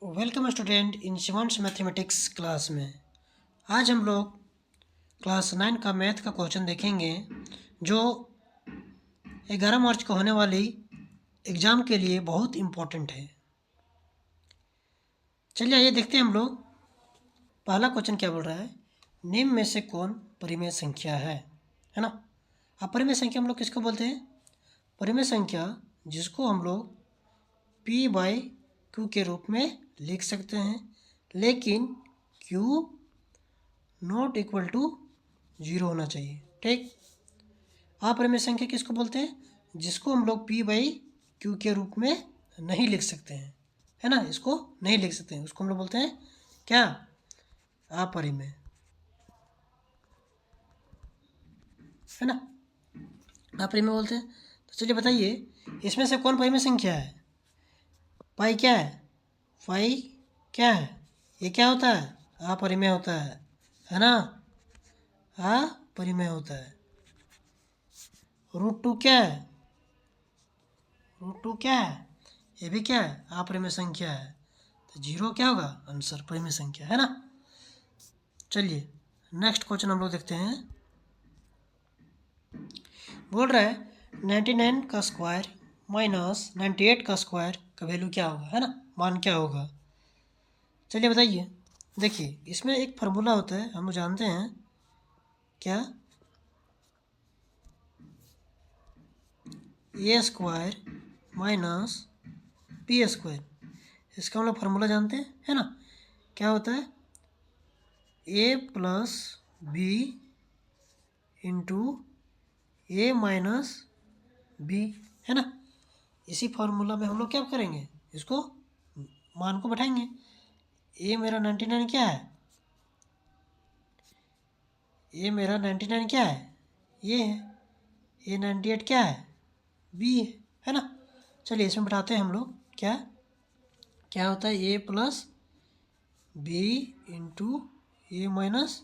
Welcome student in Shivansh mathematics class में। आज हम लोग क्लास 9 का मैथ का क्वेश्चन देखेंगे जो 11 मार्च को होने वाली एग्ज़ाम के लिए बहुत इम्पोर्टेंट है। चलिए आइए देखते हैं हम लोग। पहला क्वेश्चन क्या बोल रहा है, निम्न में से कौन परिमेय संख्या है ना। अब परिमेय संख्या हम लोग किसको बोलते हैं? परिमेय संख्या जिसको हम लोग P/Q के रूप में लिख सकते हैं, लेकिन Q नॉट इक्वल टू 0 होना चाहिए। ठीक, अपरिमेय संख्या किसको बोलते हैं? जिसको हम लोग P/Q के रूप में नहीं लिख सकते हैं, है ना। इसको नहीं लिख सकते हैं, उसको हम लोग बोलते हैं क्या? अपरिमेय, है ना, अपरिमेय बोलते हैं। तो चलिए बताइए, इसमें से कौन परिमेय संख्या है? पाई क्या है? पाई क्या है? ये क्या होता है? अपरिमेय होता है ना। अपरिमेय होता है। √2 क्या है? √2 क्या है? ये भी क्या है? अपरिमेय संख्या है। तो 0 क्या होगा? आंसर परिमेय संख्या, है ना। चलिए नेक्स्ट क्वेश्चन हम लोग देखते हैं। बोल रहा है 99 का स्क्वायर माइनस 98 का स्क्वायर का वैल्यू क्या होगा, है ना, मान क्या होगा। चलिए बताइए। देखिए इसमें एक फार्मूला होता है, हम लोग जानते हैं क्या? A² minus B²। इसका हम लोग फार्मूला जानते हैं, है ना। क्या होता है? A+B into A minus B, है ना। इसी फार्मूला में हम लोग क्या करेंगे, इसको मान को बैठाएंगे। A मेरा 99 क्या है? A मेरा 99 क्या है? ये है। A 98 क्या है? B है ना। चलिए इसमें बैठाते हैं हम लोग। क्या क्या होता है? A+B into A minus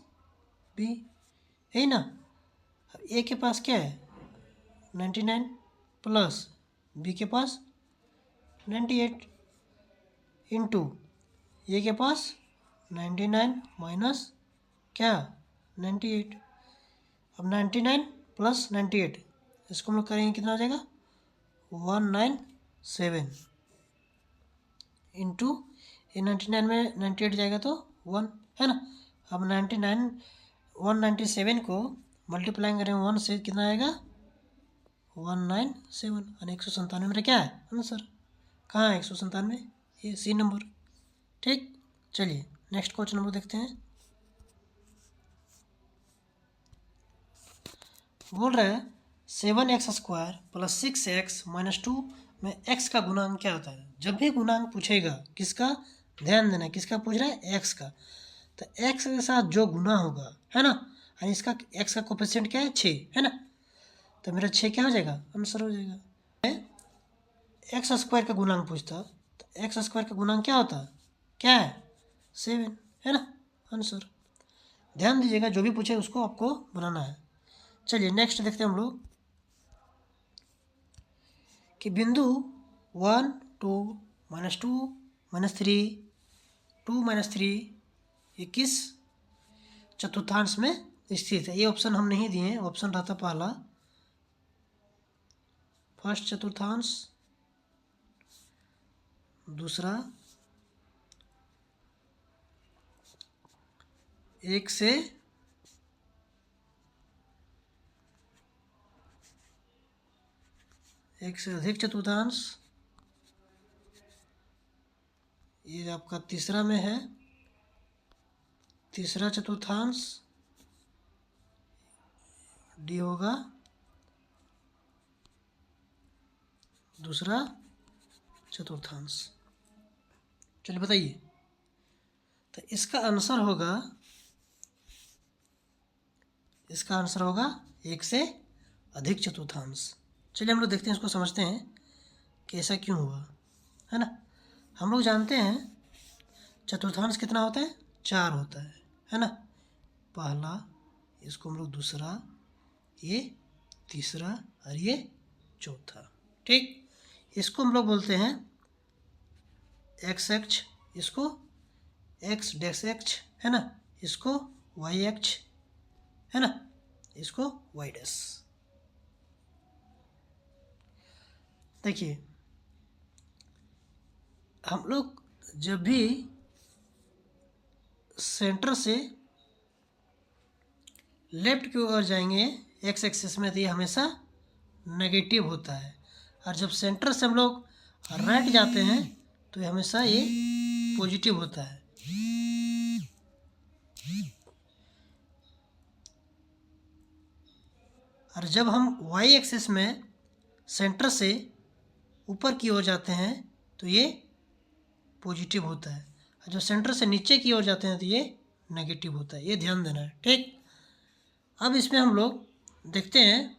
B, है ना। A के पास क्या है? 99 प्लस B के पास 98 इंटू A के पास 99 माइनस क्या? 98। अब 99 प्लस 98 इसको हम लोग करेंगे, कितना हो जाएगा? 197 इंटू ये 99 में 98 जाएगा तो 1, है ना। अब 197 को मल्टीप्लाई करें 1 से, कितना आएगा? 197 यानी 197 मेरा क्या है आंसर। कहाँ है 197? ये सी नंबर। ठीक, चलिए नेक्स्ट क्वेश्चन नंबर देखते हैं। बोल रहा है 7x² प्लस 6x माइनस 2 में x का गुणांक क्या होता है? जब भी गुणांक पूछेगा, किसका? ध्यान देना, किसका पूछ रहा है? x का। तो x के साथ जो गुना होगा, है ना, और इसका x का कोफिशिएंट क्या है? 6, है ना। तो मेरा 6 क्या हो जाएगा? आंसर हो जाएगा। x² का गुणांक पूछता, तो x² का गुणांक क्या होता? क्या है? 7, है ना, आंसर। ध्यान दीजिएगा, जो भी पूछे उसको आपको बनाना है। चलिए नेक्स्ट देखते हैं हम लोग कि बिंदु 1 2 -2 -3 2 -3 ये किस चतुर्थांश में स्थित है? ये ऑप्शन हम नहीं दिए हैं, ऑप्शन रहता पहला फर्स्ट चतुर्थांश, दूसरा 1 से अधिक चतुर्थांश, ये आपका तीसरा में है, तीसरा चतुर्थांश डी होगा, दूसरा चतुर्थांश। चलिए बताइए, तो इसका आंसर होगा, इसका आंसर होगा 1 से अधिक चतुर्थांश। चलिए हम लोग देखते हैं, इसको समझते हैं कि ऐसा क्यों हुआ, है ना। हम लोग जानते हैं चतुर्थांश कितना होता है? 4 होता है ना। पहला, इसको हम लोग दूसरा, ये तीसरा और ये चौथा। ठीक, इसको हम लोग बोलते हैं x अक्ष इसको एक्स डैश एक्स है ना, इसको वाई एक्स है ना, इसको वाई डैश। देखिए हम लोग जब भी सेंटर से लेफ्ट की ओर जाएंगे एक्स एक्सिस में, तो ये हमेशा नेगेटिव होता है, और जब सेंटर से हम लोग राइट जाते हैं तो ये हमेशा ये पॉजिटिव होता है। और जब हम वाई एक्सिस में सेंटर से ऊपर की ओर जाते हैं तो ये पॉजिटिव होता है, और जब सेंटर से नीचे की ओर जाते हैं तो ये नेगेटिव होता है। ये ध्यान देना है, ठीक। अब इसमें हम लोग देखते हैं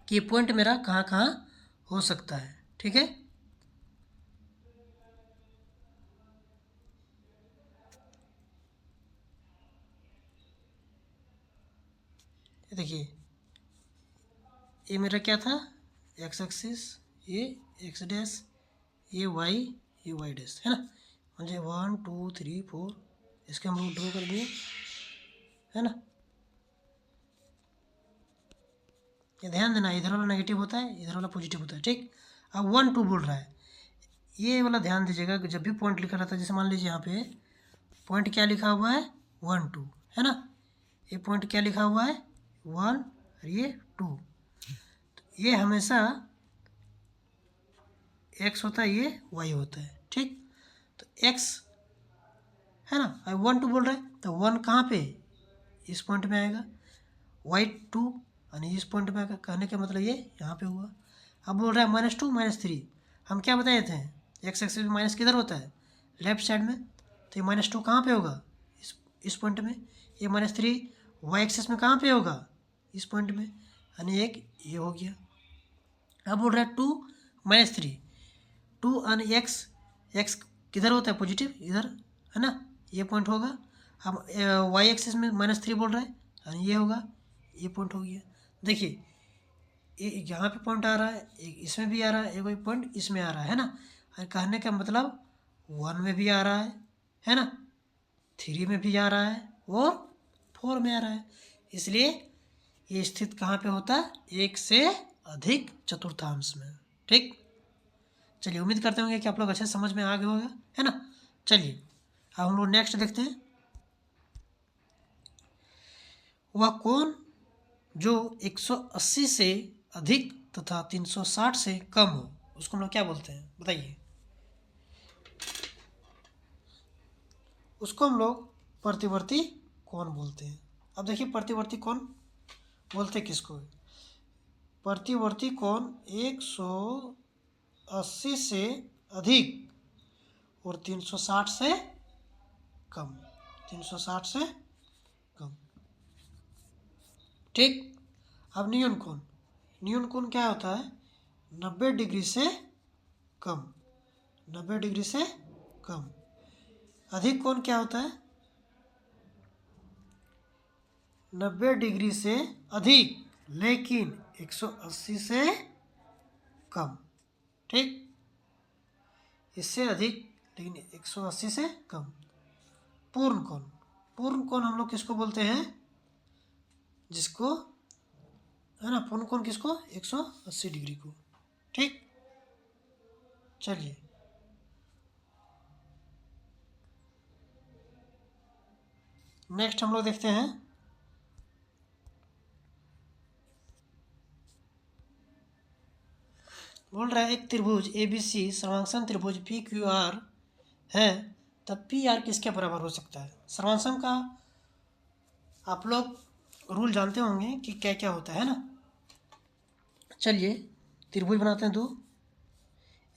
कि पॉइंट मेरा कहाँ कहाँ हो सकता है, ठीक है। देखिए ये मेरा क्या था, एक्स एक्सिस, ये एक्स डैश, ये वाई डैश है ना। मुझे 1 2 3 4 इसके हम लोग ड्रॉ कर दिए है ना। ये ध्यान देना, इधर वाला नेगेटिव होता है, इधर वाला पॉजिटिव होता है, ठीक। अब 1 2 बोल रहा है, ये वाला ध्यान दीजिएगा कि जब भी पॉइंट लिखा रहता है, जैसे मान लीजिए यहाँ पे पॉइंट क्या लिखा हुआ है 1 2 है ना, ये पॉइंट क्या लिखा हुआ है 1 और ये 2, तो ये हमेशा एक्स होता है, ये वाई होता है, ठीक। तो एक्स है ना, अब 1 2 बोल रहा है तो 1 कहाँ पे, इस पॉइंट में आएगा, वाई 2 यानी इस पॉइंट में आएगा। कहने का मतलब ये यहाँ पे हुआ। अब बोल रहा है -2 -3, हम क्या बताए थे एक्स एक्सिस में माइनस किधर होता है, लेफ्ट साइड में, तो ये -2 कहाँ पे होगा, इस पॉइंट में। ये -3 वाई एक्सिस में कहाँ पे होगा, इस पॉइंट में, यानी एक ये हो गया। अब बोल रहा है 2 -3, 2 यानी एक्स, एक्स किधर होता है पॉजिटिव, इधर है ना, ये पॉइंट होगा। अब वाई एक्सिस में -3 बोल रहा है यानी ये होगा, ये पॉइंट हो गया। देखिए ये यहाँ पे पॉइंट आ रहा है, एक इसमें भी आ रहा है, एक पॉइंट इसमें आ रहा है ना। और कहने का मतलब 1 में भी आ रहा है ना, 3 में भी आ रहा है और 4 में आ रहा है। इसलिए ये स्थित कहाँ पे होता है, एक से अधिक चतुर्थांश में, ठीक। चलिए उम्मीद करते होंगे कि आप लोग अच्छे समझ में आ गए होगा, है ना। चलिए अब हम लोग नेक्स्ट देखते हैं। वह कोण जो 180 से अधिक तथा 360 से कम हो उसको हम लोग क्या बोलते हैं, बताइए। उसको हम लोग प्रतिवर्ती कोण बोलते हैं। अब देखिए प्रतिवर्ती कोण बोलते किसको, प्रतिवर्ती कोण 180 से अधिक और 360 से कम, 360 से कम, ठीक। अब न्यून कोण, न्यून कोण क्या होता है, 90 डिग्री से कम, 90 डिग्री से कम। अधिक कोण क्या होता है, 90 डिग्री से अधिक लेकिन 180 से कम, ठीक। इससे अधिक लेकिन 180 से कम। पूर्ण कोण, पूर्ण कोण हम लोग किसको बोलते हैं, जिसको है ना, पूर्ण कोण किसको, 180 डिग्री को, ठीक। चलिए नेक्स्ट हम लोग देखते हैं। बोल रहा है एक त्रिभुज ABC सर्वांगसम त्रिभुज PQR है, तब PR किसके बराबर हो सकता है। सर्वांगसम का आप लोग रूल जानते होंगे कि क्या क्या होता है ना। चलिए त्रिभुज बनाते हैं दो,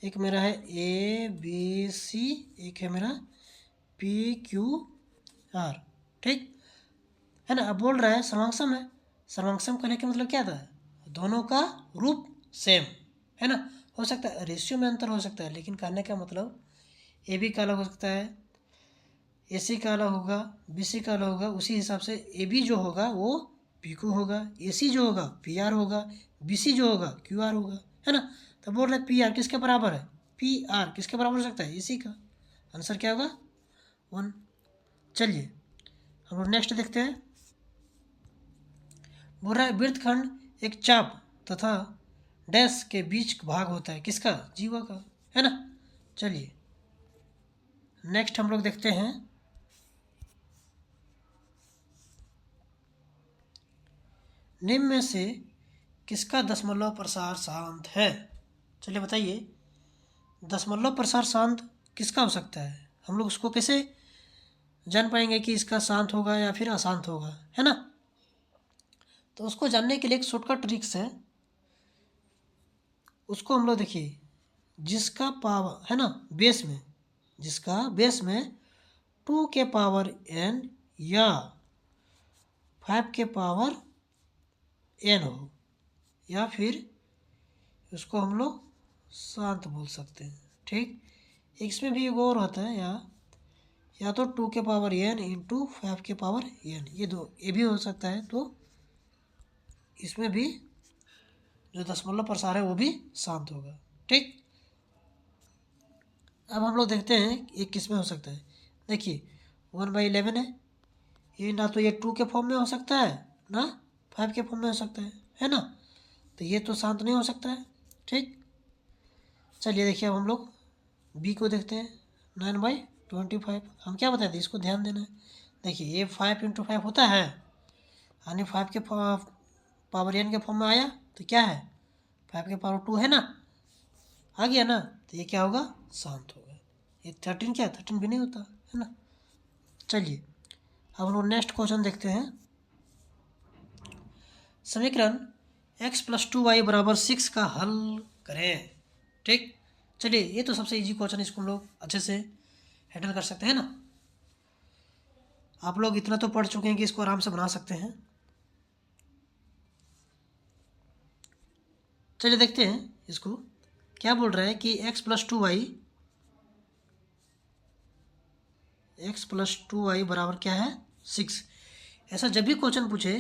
एक मेरा है ABC, एक है मेरा PQR, ठीक है ना। अब बोल रहा है सर्वांगसम है, सर्वांगसम करने का मतलब क्या था, दोनों का रूप सेम है ना। हो सकता है रेशियो में अंतर हो सकता है, लेकिन कहने का मतलब AB का अलग हो सकता है, AC का अलग होगा, BC का अलग होगा। उसी हिसाब से AB जो होगा वो PQ होगा, AC जो होगा PR होगा, BC जो होगा QR होगा, है ना। तो बोल रहे हैं PR किसके बराबर है, PR किसके बराबर हो सकता है, AC का। आंसर क्या होगा 1। चलिए हम लोग नेक्स्ट देखते हैं। बोल रहा है वृत्तखंड एक चाप तथा डैश के बीच भाग होता है, किसका? जीवा का, है ना। चलिए नेक्स्ट हम लोग देखते हैं। निम्न में से किसका दशमलव प्रसार शांत है? चलिए बताइए, दशमलव प्रसार शांत किसका हो सकता है? हम लोग उसको कैसे जान पाएंगे कि इसका शांत होगा या फिर अशांत होगा, है ना। तो उसको जानने के लिए एक शॉर्टकट ट्रिक्स है। उसको हम लोग देखिए, जिसका पावर है ना बेस में, जिसका बेस में 2 के पावर n या 5 के पावर n हो, या फिर उसको हम लोग शांत बोल सकते हैं। ठीक, इसमें भी एक और होता है, या तो 2 के पावर n इंटू 5 के पावर n, ये भी हो सकता है। तो इसमें भी जो दशमलव प्रसार है वो भी शांत होगा। ठीक, अब हम लोग देखते हैं ये किस में हो सकता है। देखिए 1/11 है, ये ना तो ये 2 के फॉर्म में हो सकता है ना 5 के फॉर्म में हो सकता है ना। तो ये तो शांत नहीं हो सकता है। ठीक, चलिए देखिए अब हम लोग बी को देखते हैं। 9/25, हम क्या बताए थे, इसको ध्यान देना है। देखिए ये 5 इंटू 5 होता है, यानी 5 के पावर n के फॉर्म में आया तो क्या है 5 के पावर 2 है ना, आ गया ना। तो ये क्या होगा, शांत होगा। ये 13 क्या है, 13 भी नहीं होता है ना। चलिए अब हम लोग नेक्स्ट क्वेश्चन देखते हैं। समीकरण x + 2y = 6 का हल करें। ठीक, चलिए ये तो सबसे इजी क्वेश्चन, इसको हम लोग अच्छे से हैंडल कर सकते हैं ना। आप लोग इतना तो पढ़ चुके हैं कि इसको आराम से बना सकते हैं। चलिए देखते हैं इसको क्या बोल रहा है कि x + 2y बराबर क्या है 6। ऐसा जब भी क्वेश्चन पूछे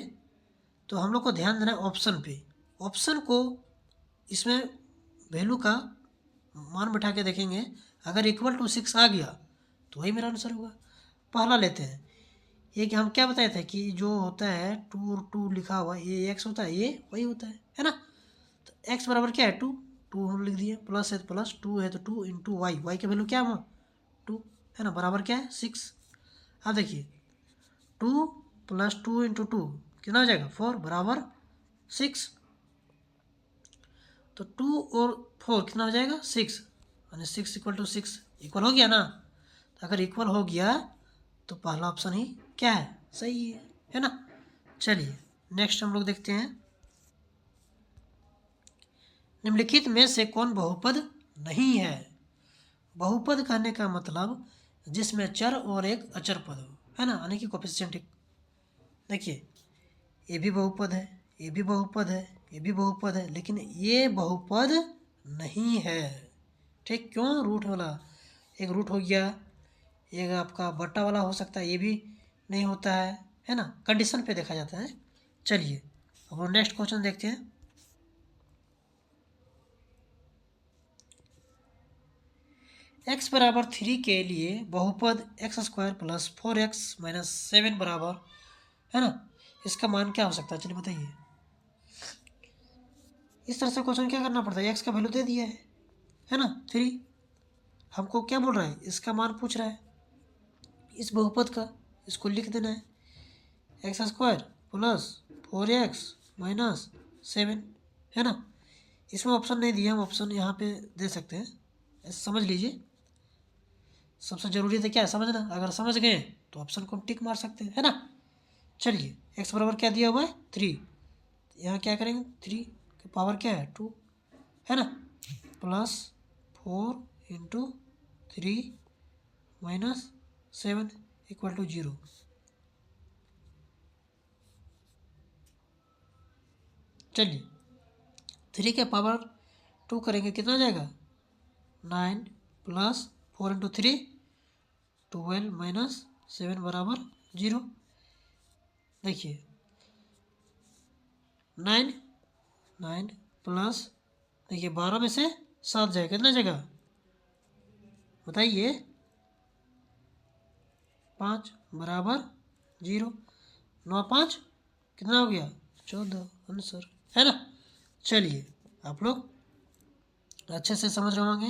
तो हम लोग को ध्यान देना है ऑप्शन पे। ऑप्शन को इसमें वैल्यू का मान बैठा के देखेंगे, अगर = 6 आ गया तो वही मेरा आंसर होगा। पहला लेते हैं, ये कि हम क्या बताए थे कि जो होता है 2 और 2 लिखा हुआ ये x होता है, ये वही होता है ना। तो x बराबर क्या है 2, 2 हम लिख दिए, प्लस है तो प्लस, 2 है तो 2 इंटू वाई की वैल्यू क्या है 2 है ना, बराबर क्या है 6। अब देखिए 2 + 2 इंटू 2 कितना हो जाएगा 4 बराबर 6। तो 2 और 4 कितना हो जाएगा 6, यानी 6 = 6 इक्वल हो गया ना। तो अगर इक्वल हो गया तो पहला ऑप्शन ही क्या है, सही है ना। चलिए नेक्स्ट हम लोग देखते हैं। निम्नलिखित में से कौन बहुपद नहीं है? बहुपद कहने का मतलब जिसमें चर और एक अचर पद हो, है ना, यानी कि कोफिशिएंट। देखिए ये भी बहुपद है, ये भी बहुपद है, ये भी बहुपद है, लेकिन ये बहुपद नहीं है। ठीक, क्यों? रूट वाला, एक रूट हो गया, एक आपका बट्टा वाला हो सकता है, ये भी नहीं होता है ना। कंडीशन पे देखा जाता है। चलिए अब नेक्स्ट क्वेश्चन देखते हैं। x बराबर 3 के लिए बहुपद x² + 4x - 7 बराबर, है ना, इसका मान क्या हो सकता है? चलिए बताइए। इस तरह से क्वेश्चन क्या करना पड़ता है, x का वैल्यू दे दिया है ना 3, हमको क्या बोल रहा है, इसका मान पूछ रहा है इस बहुपद का, इसको लिख देना है x² + 4x - 7, है ना। इसमें ऑप्शन नहीं दिया, हम ऑप्शन यहाँ पे दे सकते हैं, ऐसे समझ लीजिए। सबसे ज़रूरी तो क्या है समझना, अगर समझ गए तो ऑप्शन को हम टिक मार सकते हैं, है ना। चलिए x बराबर क्या दिया हुआ है 3, यहाँ क्या करेंगे 3 की पावर क्या है 2, है ना, + 4 इंटू 3 - 7 = 0। चलिए 3 के पावर 2 करेंगे कितना हो जाएगा 9 + 4 इंटू 3 12 - 7 बराबर 0। देखिए 9 प्लस, देखिए 12 में से 7 जाएगा, कितना जाएगा बताइए 5 बराबर 0, 9 5 कितना हो गया 14 आंसर, है ना। चलिए आप लोग अच्छे से समझ रहे होंगे।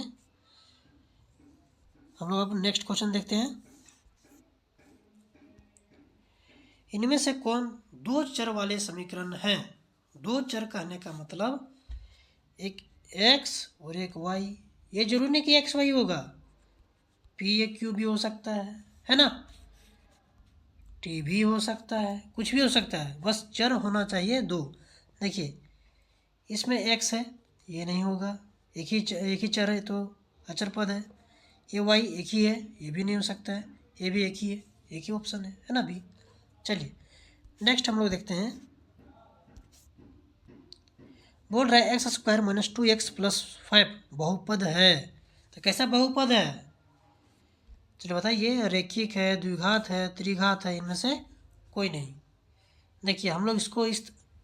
हम लोग अब नेक्स्ट क्वेश्चन देखते हैं। इनमें से कौन दो चर वाले समीकरण हैं? दो चर कहने का मतलब एक x और एक y। ये जरूरी नहीं कि x y होगा, p या q भी हो सकता है ना, t भी हो सकता है, कुछ भी हो सकता है, बस चर होना चाहिए दो। देखिए इसमें x है, ये नहीं होगा, एक ही चर है तो अचर पद है। ये y एक ही है, ये भी नहीं हो सकता है, ये भी एक ही है, एक ही ऑप्शन है ना बी। चलिए नेक्स्ट हम लोग देखते हैं। बोल रहा है x² - 2x + 5 बहुपद है। तो कैसा बहुपद है? चलिए बताइए, रेखिक है, द्विघात है, त्रिघात है, इनमें से कोई नहीं। देखिए हम लोग इसको इस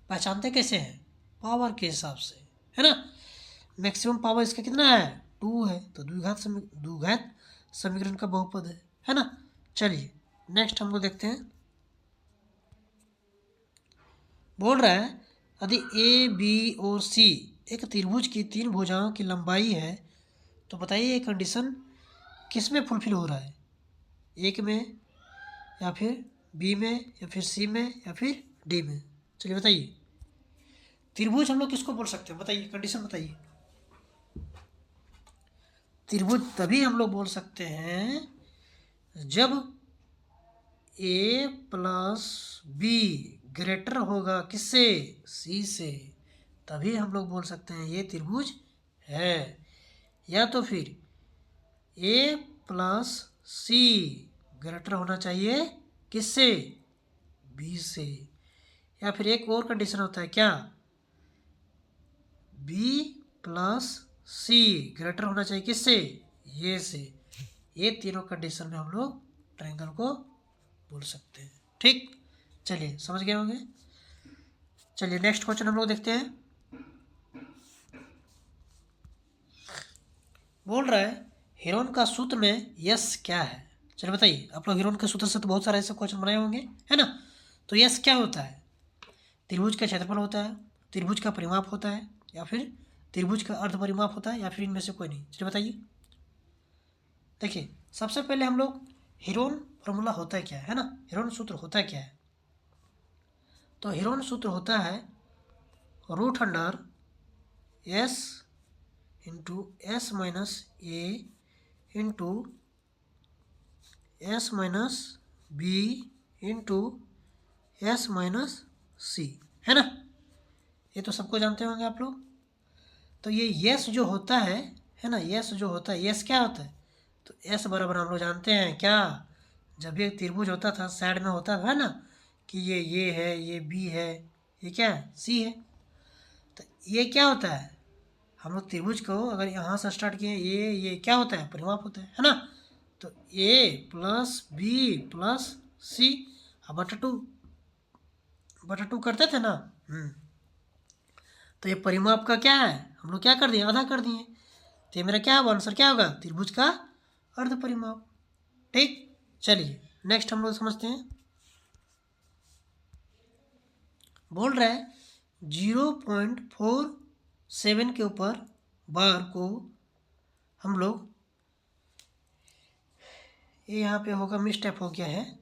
पहचानते कैसे हैं? पावर के हिसाब से, है ना। मैक्सिमम पावर इसका कितना है 2 है, तो द्विघात समीकरण का बहुपद है ना। चलिए नेक्स्ट हम लोग देखते हैं। बोल रहा है यदि ए बी और सी एक त्रिभुज की 3 भुजाओं की लंबाई है तो बताइए ये कंडीशन किस में फुलफिल हो रहा है? एक में या फिर बी में या फिर सी में या फिर डी में? चलिए बताइए त्रिभुज हम लोग किसको बोल सकते हैं? बताइए कंडीशन बताइए। त्रिभुज तभी हम लोग बोल सकते हैं जब a + b ग्रेटर होगा किससे? सी से, तभी हम लोग बोल सकते हैं ये त्रिभुज है। या तो फिर a + c ग्रेटर होना चाहिए किससे? b से। या फिर एक और कंडीशन होता है क्या? b + c ग्रेटर होना चाहिए किससे? ये से। ये तीनों कंडीशन में हम लोग ट्रायंगल को बोल सकते हैं। ठीक, चलिए समझ गए होंगे। चलिए नेक्स्ट क्वेश्चन हम लोग देखते हैं। बोल रहा है हीरोन का सूत्र में यस क्या है? चलिए बताइए, आप लोग हीरोन के सूत्र से तो बहुत सारे ऐसे क्वेश्चन बनाए होंगे, है ना। तो यस क्या होता है? त्रिभुज का क्षेत्रफल होता है, त्रिभुज का परिमाप होता है, या फिर त्रिभुज का अर्ध परिमाप होता है, या फिर इनमें से कोई नहीं? चलिए बताइए। देखिए सबसे पहले हम लोग हीरोन फॉर्मूला होता है क्या है ना, हीरोन सूत्र होता है क्या है? तो हीरोन सूत्र होता है √S into S - A into S - B into S - C, है ना। ये तो सबको जानते होंगे आप लोग। तो ये यस जो होता है ना, यस जो होता है, यस क्या होता है? तो एस बराबर हम लोग जानते हैं क्या, जब ये त्रिभुज होता था साइड में होता था ना कि ये है, ये बी है, ये क्या है सी है। तो ये क्या होता है, हम लोग त्रिभुज को अगर यहाँ से स्टार्ट किए, ये क्या होता है? परिमाप होता है ना। तो a + b + c बटा टू करते थे ना। तो ये परिमाप का क्या है, हम लोग क्या कर दिए? आधा कर दिए। तो ये मेरा क्या होगा आंसर, क्या होगा? त्रिभुज का अर्ध परिमाप। ठीक, चलिए नेक्स्ट हम लोग समझते हैं। बोल रहा है 0.47 के ऊपर बार को हम लोग, ये यहाँ पे होगा मिसटेप हो गया है,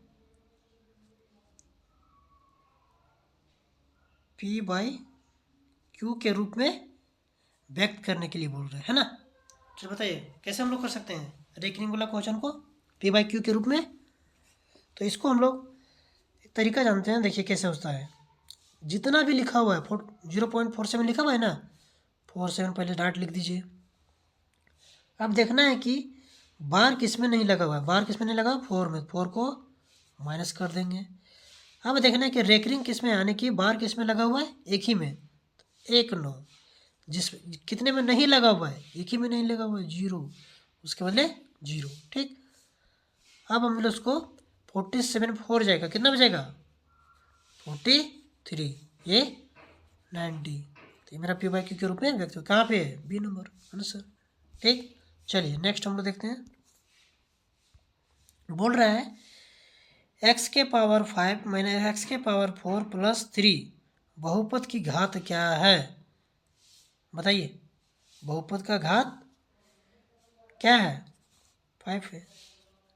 p/q के रूप में व्यक्त करने के लिए बोल रहे हैं, है ना। तो बताइए कैसे हम लोग कर सकते हैं रेकनिंग वाला क्वेश्चन को p/q के रूप में? तो इसको हम लोग तरीका जानते हैं। देखिए कैसे होता है, जितना भी लिखा हुआ है 0.47 लिखा हुआ है ना, 47 पहले डॉट लिख दीजिए। अब देखना है कि बार किस में नहीं लगा हुआ है, बार किस में नहीं लगा? 4 में, 4 को माइनस कर देंगे। अब देखना है कि रेकरिंग किस में, यानी कि बार किस में लगा हुआ है? एक ही में, 1 9। जिस कितने में नहीं लगा हुआ है? एक ही में नहीं लगा हुआ है, 0, उसके बदले 0। ठीक, अब हम लोग उसको 47 4 जाएगा, कितना बचेगा? 43, ये 90। तो ये मेरा p/q के रूप में व्यक्त हो, कहाँ पे है? B number answer. ठीक, चलिए नेक्स्ट हम लोग देखते हैं। बोल रहा है एक्स के पावर 5 माइनस एक्स के पावर 4 प्लस 3 बहुपद की घात क्या है? बताइए, बहुपद का घात क्या है? 5 है।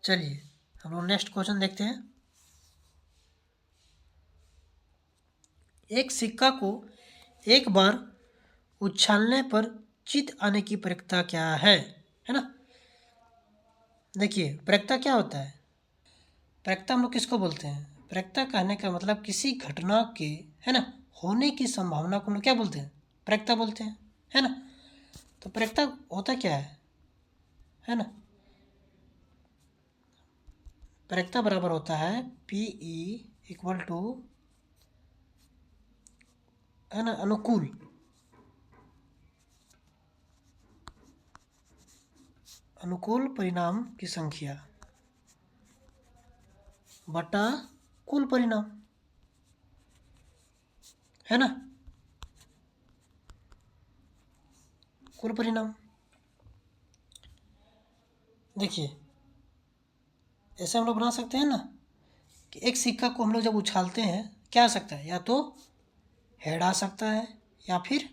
चलिए हम लोग नेक्स्ट क्वेश्चन देखते हैं। एक सिक्का को एक बार उछालने पर चित आने की प्रक्रिया क्या है ना? देखिए, प्रक्रिया क्या होता है? प्रक्रिया हम लोग किसको बोलते हैं? प्रक्रिया कहने का मतलब किसी घटना के, है ना, होने की संभावना को हम लोग क्या बोलते हैं? प्रक्रिया बोलते हैं, है ना। तो प्रक्रिया होता क्या है ना? प्रक्रिया बराबर होता है PE इक्वल टू, है ना, अनुकूल परिणाम की संख्या बटा कुल परिणाम, है ना, कुल परिणाम। देखिए, ऐसे हम लोग बना सकते हैं ना कि एक सिक्का को हम लोग जब उछालते हैं क्या आ सकता है? या तो हेड आ सकता है या फिर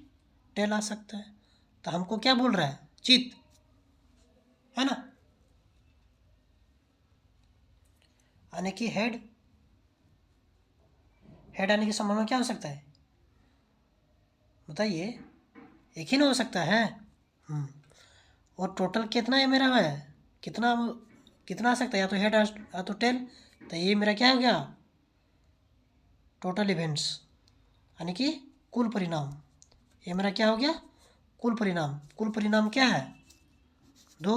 टेल आ सकता है। तो हमको क्या बोल रहा है? चित, है ना, आने की हेड आने की संभावना क्या हो सकता है? बताइए, एक ही ना हो सकता है। और टोटल कितना है मेरा है? कितना कितना आ सकता है? या तो हेड या तो टेल। तो ये मेरा क्या हो गया? टोटल इवेंट्स, यानी कि कुल परिणाम। ये मेरा क्या हो गया? कुल परिणाम। कुल परिणाम क्या है? 2।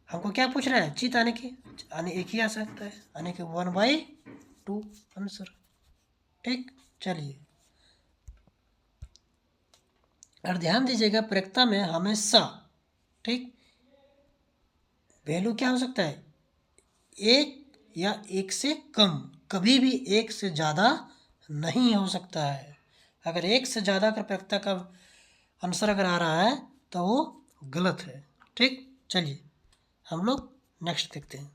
हमको क्या पूछ रहा है? चित आने की, आने एक ही आ सकता है, आने के 1/2 आंसर। ठीक, चलिए, और ध्यान दीजिएगा प्रक्रिया में हमेशा, ठीक, वैल्यू क्या हो सकता है? एक या एक से कम, कभी भी एक से ज़्यादा नहीं हो सकता है। अगर एक से ज़्यादा अगर प्रक्रिया का आंसर अगर आ रहा है तो वो गलत है। ठीक, चलिए हम लोग नेक्स्ट देखते हैं।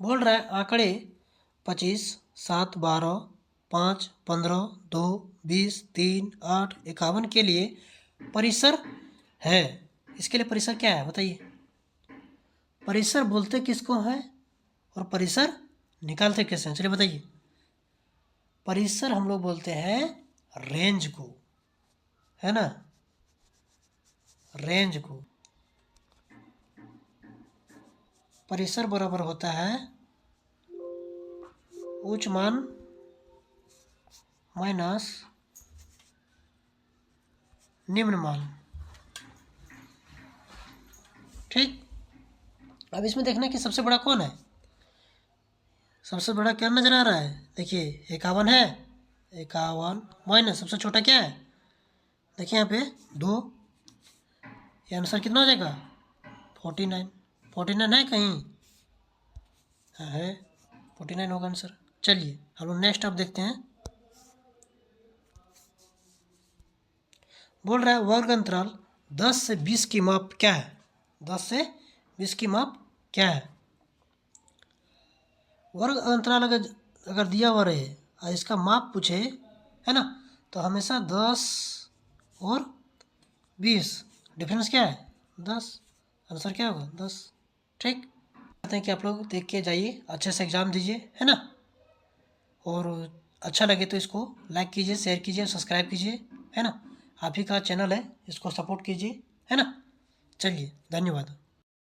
बोल रहा है आंकड़े 25, 7, 12, 5, 15, 2, 20, 3, 8, 51 के लिए परिसर है। इसके लिए परिसर क्या है? बताइए। परिसर बोलते किसको है और परिसर निकालते कैसे हैं? चलिए बताइए। परिसर हम लोग बोलते हैं रेंज को, है ना, रेंज को। परिसर बराबर होता है उच्च मान माइनस निम्न मान। ठीक, अब इसमें देखना कि सबसे बड़ा कौन है। सबसे बड़ा क्या नजर आ रहा है? देखिए 51 है, 51 माइनस सबसे छोटा क्या है? देखिए यहाँ पे 2, ये आंसर कितना हो जाएगा? 49। 49 है कहीं? हाँ है, 49 होगा आंसर। चलिए हम लोग नेक्स्ट अब देखते हैं। बोल रहा है वर्ग अंतराल 10 से 20 की माप क्या है? 10 से 20 की माप क्या है? वर्ग अंतराल अगर दिया हुआ रहे और इसका माप पूछे, है ना, तो हमेशा 10 और 20 डिफरेंस क्या है? 10। आंसर क्या होगा? 10। ठीक, कहते हैं कि आप लोग देख के जाइए, अच्छे से एग्ज़ाम दीजिए, है ना, और अच्छा लगे तो इसको लाइक कीजिए, शेयर कीजिए, सब्सक्राइब कीजिए, है ना। आप ही का चैनल है, इसको सपोर्ट कीजिए, है ना। चलिए, धन्यवाद।